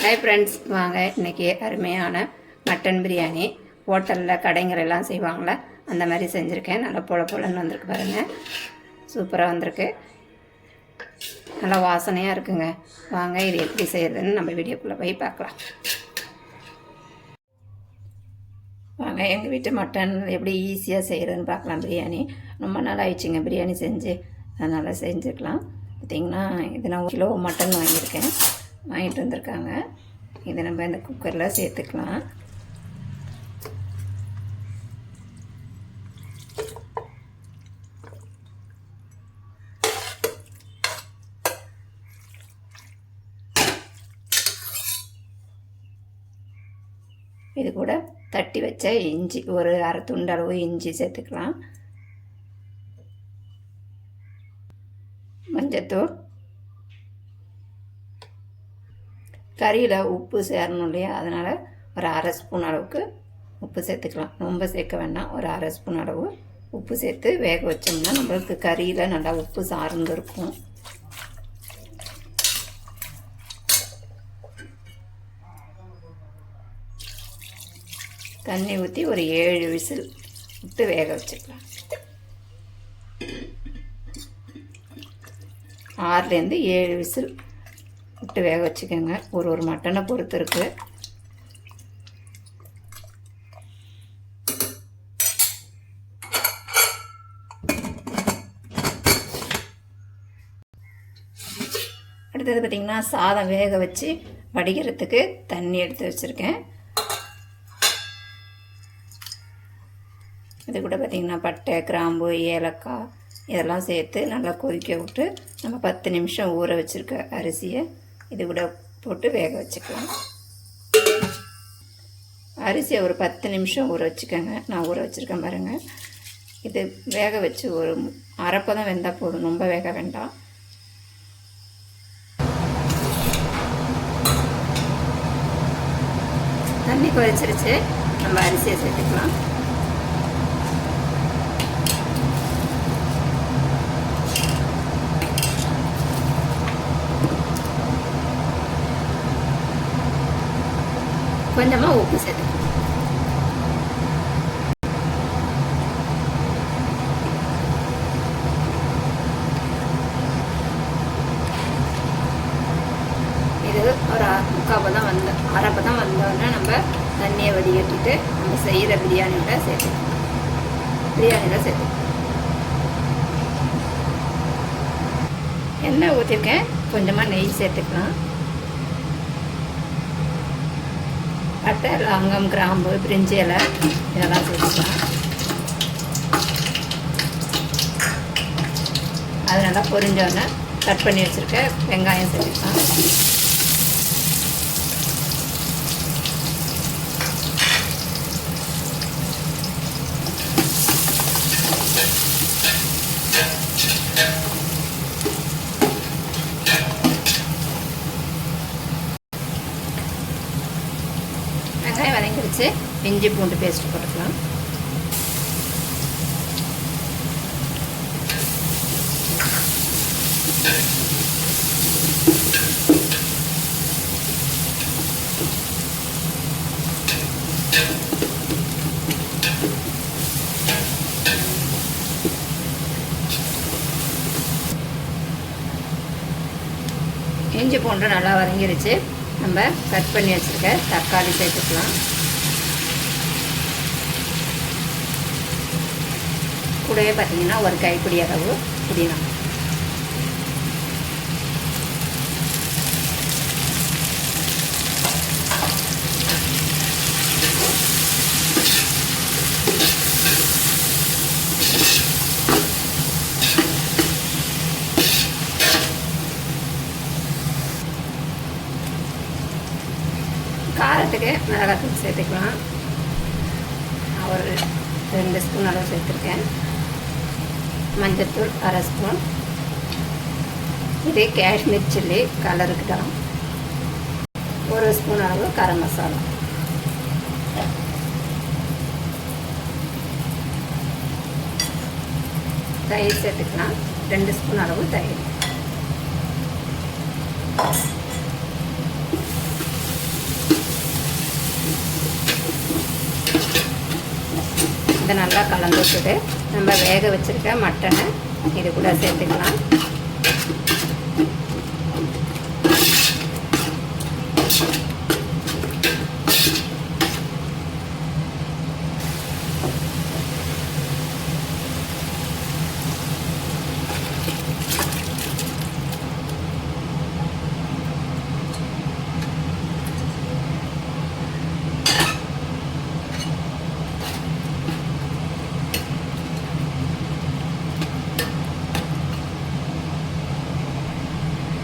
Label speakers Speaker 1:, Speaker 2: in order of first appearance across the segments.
Speaker 1: Hi friends, வாங்க இன்றைக்கி அருமையான மட்டன் பிரியாணி ஹோட்டலில் கடைங்களெல்லாம் செய்வாங்களே அந்த மாதிரி செஞ்சுருக்கேன். நல்லா பொலன்னு வந்திருக்கு பாருங்கள், சூப்பராக வந்திருக்கு, நல்லா வாசனையாக இருக்குங்க. வாங்க இது எப்படி செய்கிறதுன்னு நம்ம வீடியோக்குள்ளே போய் பார்க்கலாம். வாங்க எங்கள் வீட்டு மட்டன் எப்படி ஈஸியாக செய்கிறதுன்னு பார்க்கலாம். பிரியாணி ரொம்ப நாள் ஆயிடுச்சுங்க பிரியாணி செஞ்சு, அதனால் செஞ்சுக்கலாம். பார்த்திங்கன்னா இது நான் 1 கிலோ மட்டன் வாங்கிட்டு வந்திருக்காங்க. இதை நம்ம இந்த குக்கரில் சேர்த்துக்கலாம். இது கூட தட்டி வச்ச இஞ்சி, ஒரு அரை துண்டு அளவு இஞ்சி சேர்த்துக்கலாம். மஞ்சத்தூள், கறியில் உப்பு சேரணும் இல்லையா, அதனால் ஒரு அரை ஸ்பூன் அளவுக்கு உப்பு சேர்த்துக்கலாம். ரொம்ப சேர்க்க வேண்டாம், ஒரு அரை ஸ்பூன் அளவு உப்பு சேர்த்து வேக வச்சோம்னா நம்மளுக்கு கறியில் நல்லா உப்பு சார்ந்து இருக்கும். தண்ணி ஊற்றி ஒரு 7 விசில் விட்டு வேக வச்சுக்கலாம். 6லேருந்து 7 விசில் விட்டு வேக வச்சுக்கோங்க. ஒரு மட்டனை பொறுத்து இருக்குது. அடுத்தது பார்த்திங்கன்னா சாதம் வேக வச்சு வடிக்கிறதுக்கு தண்ணி எடுத்து வச்சுருக்கேன். இது கூட பார்த்திங்கன்னா பட்டை, கிராம்பு, ஏலக்காய் இதெல்லாம் சேர்த்து நல்லா கொதிக்க விட்டு நம்ம 10 நிமிஷம் ஊற வச்சுருக்க அரிசியை இது கூட போட்டு வேக வச்சுக்கலாம். அரிசியை ஒரு 10 நிமிஷம் ஊற வச்சுக்கோங்க. நான் ஊற வச்சுருக்கேன் பாருங்கள். இது வேக வச்சு ஒரு அரைப்பதம் வெந்தால் போதும், ரொம்ப வேக வேண்டாம். தண்ணி கொதிச்சிருச்சு, நம்ம அரிசியை சேர்த்துக்கலாம். கொஞ்சமாக உப்பு சேர்த்துக்கலாம். இது ஒரு அரைப்பதம் வந்தோடனே நம்ம தண்ணியை வடிகட்டிட்டு நம்ம செய்கிற பிரியாணியில் சேர்த்துக்கலாம். எண்ணெய் ஊற்றிருக்கேன், கொஞ்சமாக நெய் சேர்த்துக்கலாம். பட்டை, லவங்கம், கிராம்பு, பிரிஞ்சி இலை இதெல்லாம் சேர்த்துக்கலாம். அது நல்லா பொரிஞ்சோடனே கட் பண்ணி வச்சுருக்க வெங்காயம் சேர்த்துக்கலாம். வெங்காயம் வதங்கிடுச்சு, இஞ்சி பூண்டு பேஸ்ட் போட்டுக்கலாம். இஞ்சி பூண்டு நல்லா வதங்கிடுச்சு, நம்ம கட் பண்ணி வச்சுருக்க தக்காளி சேர்த்துக்கலாம். கூடவே பார்த்திங்கன்னா ஒரு கைப்பிடி அளவு புதினா. காரத்துக்கு மிளகாத்தூள் சேர்த்துக்கலாம். நான் ஒரு 2 ஸ்பூன் அளவு சேர்த்துருக்கேன். மஞ்சத்தூள் அரை ஸ்பூன். இது காஷ்மீர் சில்லி கலருக்கு தான். 1 ஸ்பூன் அளவு கரம் மசாலா. தயிர் சேர்த்துக்கலாம். 2 ஸ்பூன் அளவு தயிர். இதை நல்லா கலந்து விட்டுட்டு நம்ம வேக வச்சுருக்க மட்டனை இது கூட சேர்த்துக்கலாம்.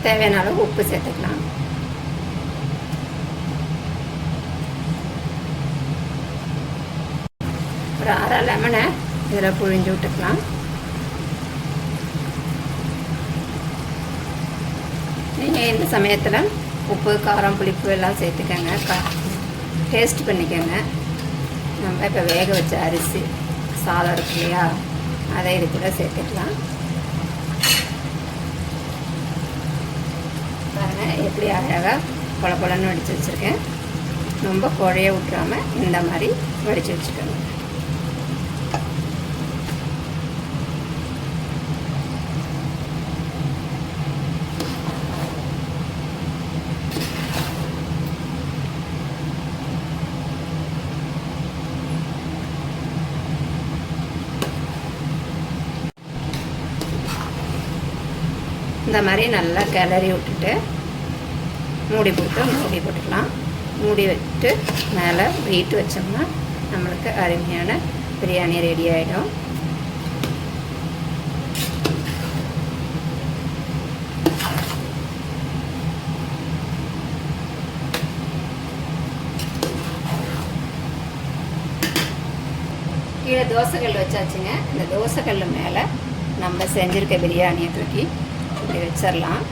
Speaker 1: தேவையான அளவு உப்பு சேர்த்துக்கலாம். ஒரு அரை லெமனை இதில் புழிஞ்சு விட்டுக்கலாம். நீங்கள் இந்த சமயத்தில் உப்பு காரம் புளிப்பு எல்லாம் சேர்த்துக்கங்க, டேஸ்ட் பண்ணிக்கோங்க. நம்ம இப்போ வேக வச்ச அரிசி சாதம் இருக்கு இல்லையா, அதை இது கூட சேர்த்துக்கலாம். பாருங்கள் எப்படி அழகாக பொலன்னு வடித்து வச்சுருக்கேன். ரொம்ப குழைய விட்டுறாமல் இந்த மாதிரி வடித்து வச்சுக்கோங்க. இந்த மாதிரி நல்லா கிளறி விட்டுட்டு மூடி போட்டுக்கலாம். மூடி வச்சுட்டு மேலே வெயிட் வச்சோம்னா நம்மளுக்கு அருமையான பிரியாணி ரெடி ஆகிடும். கீழே தோசைக்கல் வச்சாச்சுங்க. இந்த தோசைக்கல் மேலே நம்ம செஞ்சுருக்க பிரியாணியை தூக்கி இப்படி வச்சிடலாம்.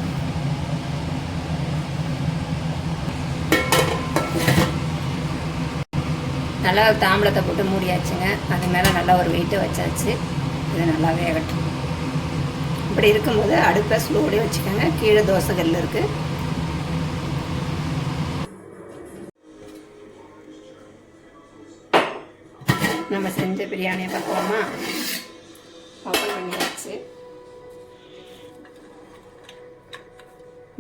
Speaker 1: நல்லா தாம்பளத்தை போட்டு மூடியாச்சுங்க. அது மேலே நல்லா ஒரு வெயிட்டை வச்சாச்சு. இது நல்லா வேகட்டும். இப்படி இருக்கும்போது அடுப்பை ஸ்லோலி வச்சுக்கோங்க. கீழே தோசைக்கல் இருக்குது. நம்ம செஞ்ச பிரியாணியை பார்க்கலாமா? ஓப்பன் பண்ணியாச்சு.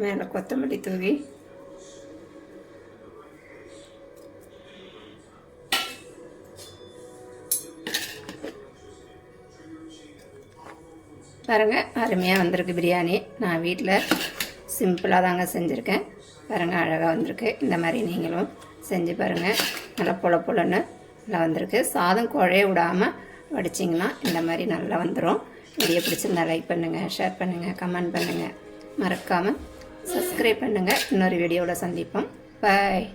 Speaker 1: மேலே கொத்தமல்லி தூவி பாருங்கள், அருமையாக வந்திருக்கு பிரியாணி. நான் வீட்டில் சிம்பிளாக தாங்க செஞ்சுருக்கேன். பாருங்கள், அழகாக வந்திருக்கு. இந்த மாதிரி நீங்களும் செஞ்சு பாருங்கள். நல்லா பொலன்னு நல்லா வந்திருக்கு. சாதம் குழைய விடாமல் வடிச்சிங்கன்னா இந்த மாதிரி நல்லா வந்துடும். வீடியோ பிடிச்சிருந்தா லைக் பண்ணுங்கள், ஷேர் பண்ணுங்கள், கமெண்ட் பண்ணுங்கள். மறக்காமல் சப்ஸ்கிரைப் பண்ணுங்கள். இன்னொரு வீடியோவில் சந்திப்போம். பாய்.